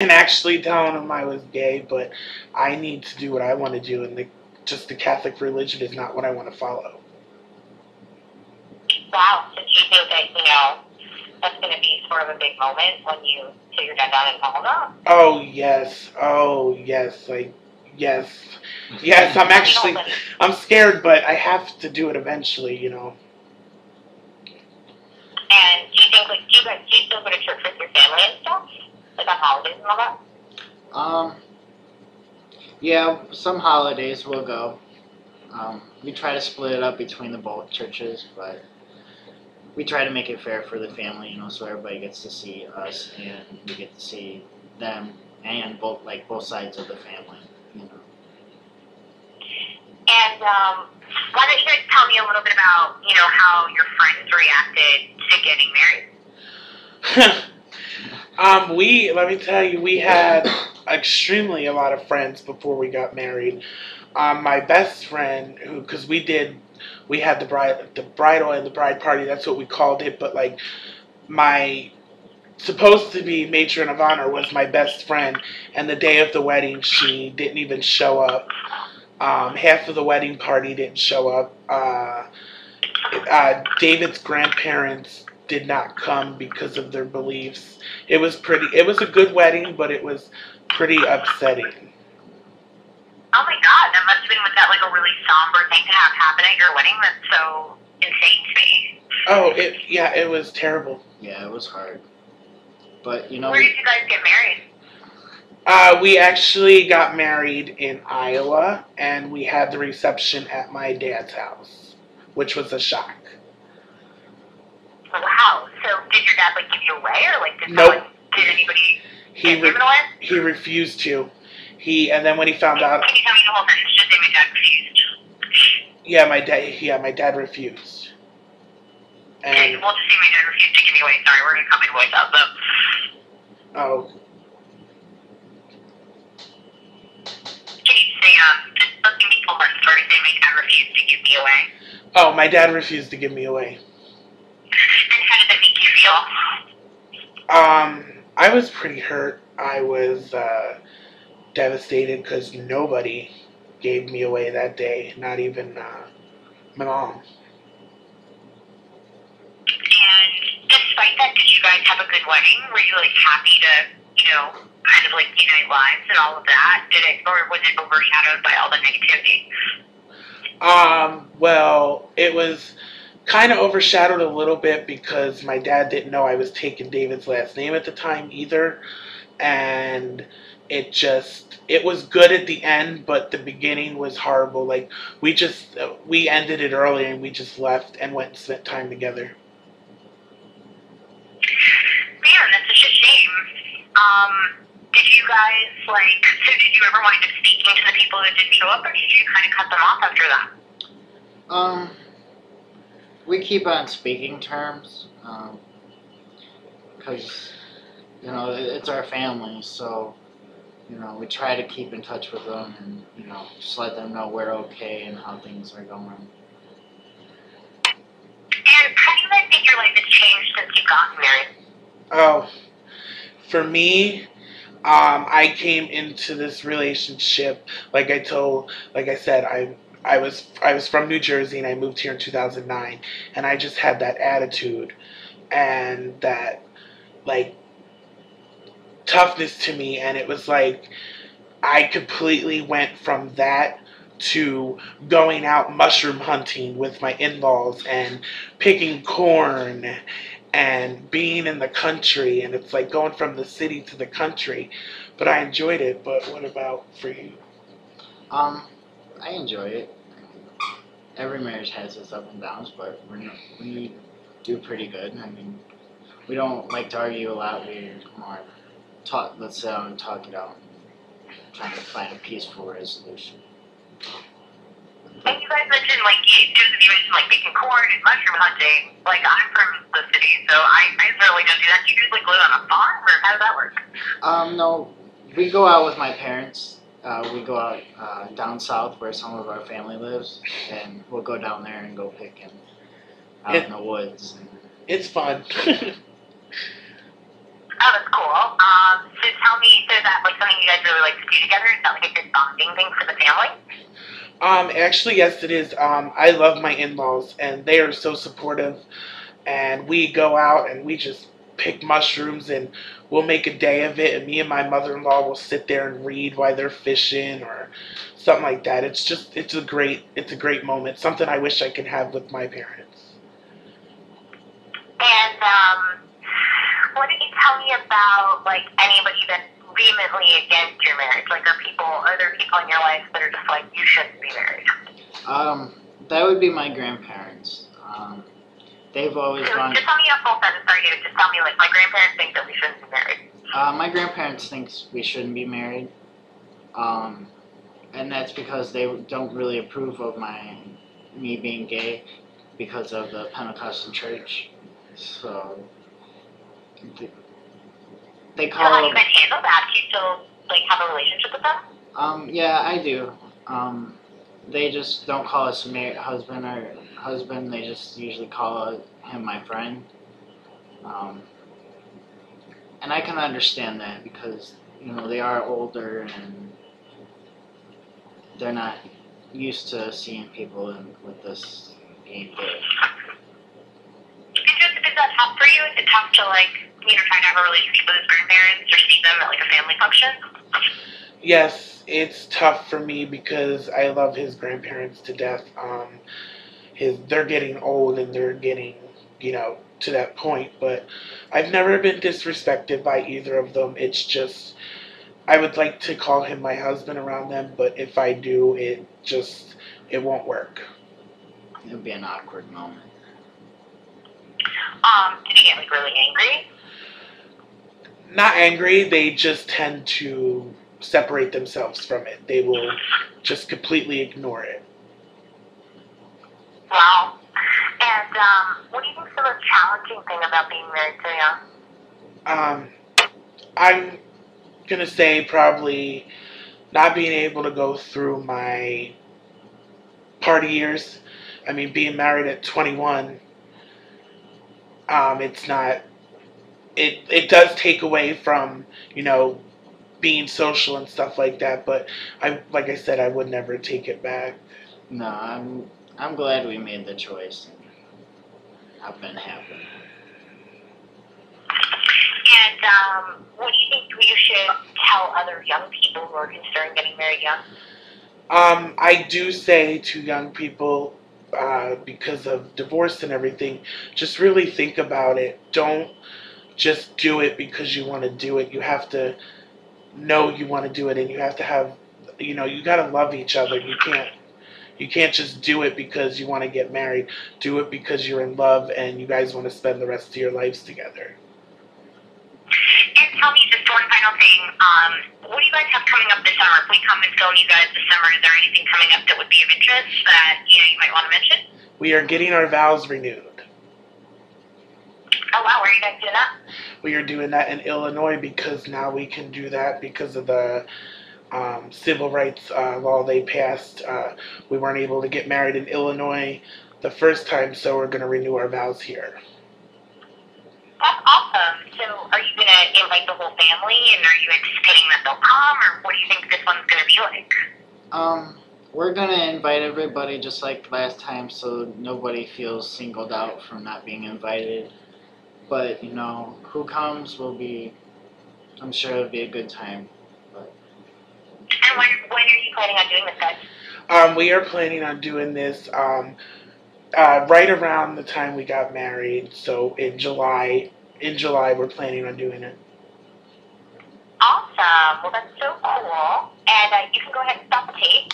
and actually telling him I was gay, but I need to do what I want to do, and just the Catholic religion is not what I want to follow. Wow. So do you think that, that's going to be sort of a big moment when you sit your dad down and tell him that? Oh yes, yes, yes. I'm scared, but I have to do it eventually. And do you think, like, do you still go to church with your family and stuff? Like on holidays and all that? Yeah, some holidays we'll go. We try to split it up between the both churches, but we try to make it fair for the family, so everybody gets to see us and we get to see them and both sides of the family. And why don't you guys tell me a little bit about, how your friends reacted to getting married? Let me tell you, we had extremely a lot of friends before we got married. My best friend, because we had the bridal and the bride party. That's what we called it. But like my supposed to be matron of honor was my best friend, and the day of the wedding, she didn't even show up. Half of the wedding party didn't show up. David's grandparents did not come because of their beliefs. It was a good wedding, but it was pretty upsetting. Oh my god, that must have been, was that like a really somber thing to have happen at your wedding? That's so insane to me. Oh, it was terrible. Yeah, it was hard. But where did you guys get married? We actually got married in Iowa, and we had the reception at my dad's house, which was a shock. Wow. So did your dad like give you away, or like Nope. Did anybody get given away? He refused to. And then when he found out. Can you tell me the whole sentence? Just say my dad refused. My dad refused. And okay, we'll just say my dad refused to give me away. Sorry, we're gonna cut my voice out though. Oh. Can you say just give me full part story? Say my dad refused to give me away. Oh, my dad refused to give me away. And how did that make you feel? I was pretty hurt. I was devastated because nobody gave me away that day, not even my mom. And despite that, did you guys have a good wedding? Were you like happy to, kind of like unite lives and all of that? Or was it overshadowed by all the negativity? Well, it was kind of overshadowed a little bit because my dad didn't know I was taking David's last name at the time either, and it was good at the end, but the beginning was horrible. Like we ended it early and we just left and went and spent time together. Man, that's such a shame. Did you guys did you ever wind up speaking to the people that didn't show up, or did you kind of cut them off after that? We keep on speaking terms, because, it's our family, so, we try to keep in touch with them and, just let them know we're okay and how things are going. And how do you guys think your life has changed since you've gotten married? Oh, for me, I came into this relationship like I said, I was from New Jersey and I moved here in 2009, and I just had that attitude and that like toughness to me, and it was like I completely went from that to going out mushroom hunting with my in-laws and picking corn and being in the country, and it's like going from the city to the country. But I enjoyed it. But what about for you? I enjoy it. Every marriage has its ups and downs, but we do pretty good. I mean, we don't like to argue a lot. We more let's sit down and talk it out, trying to find a peaceful resolution. And you guys mentioned, you mentioned, picking corn and mushroom hunting. I'm from the city, so I certainly don't do that. Do you guys, live on a farm, or how does that work? No, we go out with my parents. We go out down south where some of our family lives, and we'll go down there and go picking out in the woods. It's fun. Oh, that's cool. So tell me, so is that like something you guys really like to do together? Is that like a good bonding thing for the family? Actually, yes, it is. I love my in-laws, and they are so supportive. And we go out and we just pick mushrooms, and we'll make a day of it. And me and my mother-in-law will sit there and read while they're fishing or something like that. It's a great moment. Something I wish I could have with my parents. And what did you tell me about like anybody that's vehemently against your marriage? Like, are there people in your life that are just like, you shouldn't be married? That would be my grandparents. They've always So gone. just tell me a full sentence. Sorry, David. Just tell me like my grandparents think that we shouldn't be married. My grandparents thinks we shouldn't be married, and that's because they don't really approve of me being gay because of the Pentecostal church. So they So how do call. you guys handle that? Do you still like have a relationship with them? Yeah, I do. They just don't call us husband or husband. They just usually call him my friend. And I can understand that because they are older and they're not used to seeing people with this being gay. Is that tough for you? Is it tough to like try to have a relationship with his grandparents or see them at like a family function? Yes, it's tough for me because I love his grandparents to death. They're getting old and they're getting, to that point. But I've never been disrespected by either of them. It's just I would like to call him my husband around them, but if I do, it won't work. It would be an awkward moment. Did he get like really angry? Not angry. They just tend to separate themselves from it. They will just completely ignore it. Wow. And what do you think is the most challenging thing about being married so young? I'm gonna say probably not being able to go through my party years. I mean, being married at 21, it's not. It does take away from being social and stuff like that. But like I said, I would never take it back. No, I'm glad we made the choice. I've been happy. And what do you think you should tell other young people who are considering getting married young? I do say to young people, because of divorce and everything, just really think about it. Don't just do it because you want to do it. You have to know you want to do it, and you have to have, you gotta love each other. You can't just do it because you want to get married. Do it because you're in love and you guys want to spend the rest of your lives together. And tell me just one final thing. What do you guys have coming up this summer? If we come and film you guys this summer, is there anything coming up that would be of interest that you might want to mention? We are getting our vows renewed. Oh wow, where are you guys doing that? We are doing that in Illinois because now we can do that because of the civil rights law they passed. We weren't able to get married in Illinois the first time, so we're going to renew our vows here. That's awesome. So are you going to invite the whole family, and are you anticipating that they'll come, or what do you think this one's going to be like? We're going to invite everybody just like last time so nobody feels singled out from not being invited. But, who comes will be, I'm sure it'll be a good time. And when are you planning on doing this, guys? We are planning on doing this right around the time we got married. So in July, we're planning on doing it. Awesome. Well, that's so cool. And you can go ahead and stop the tape.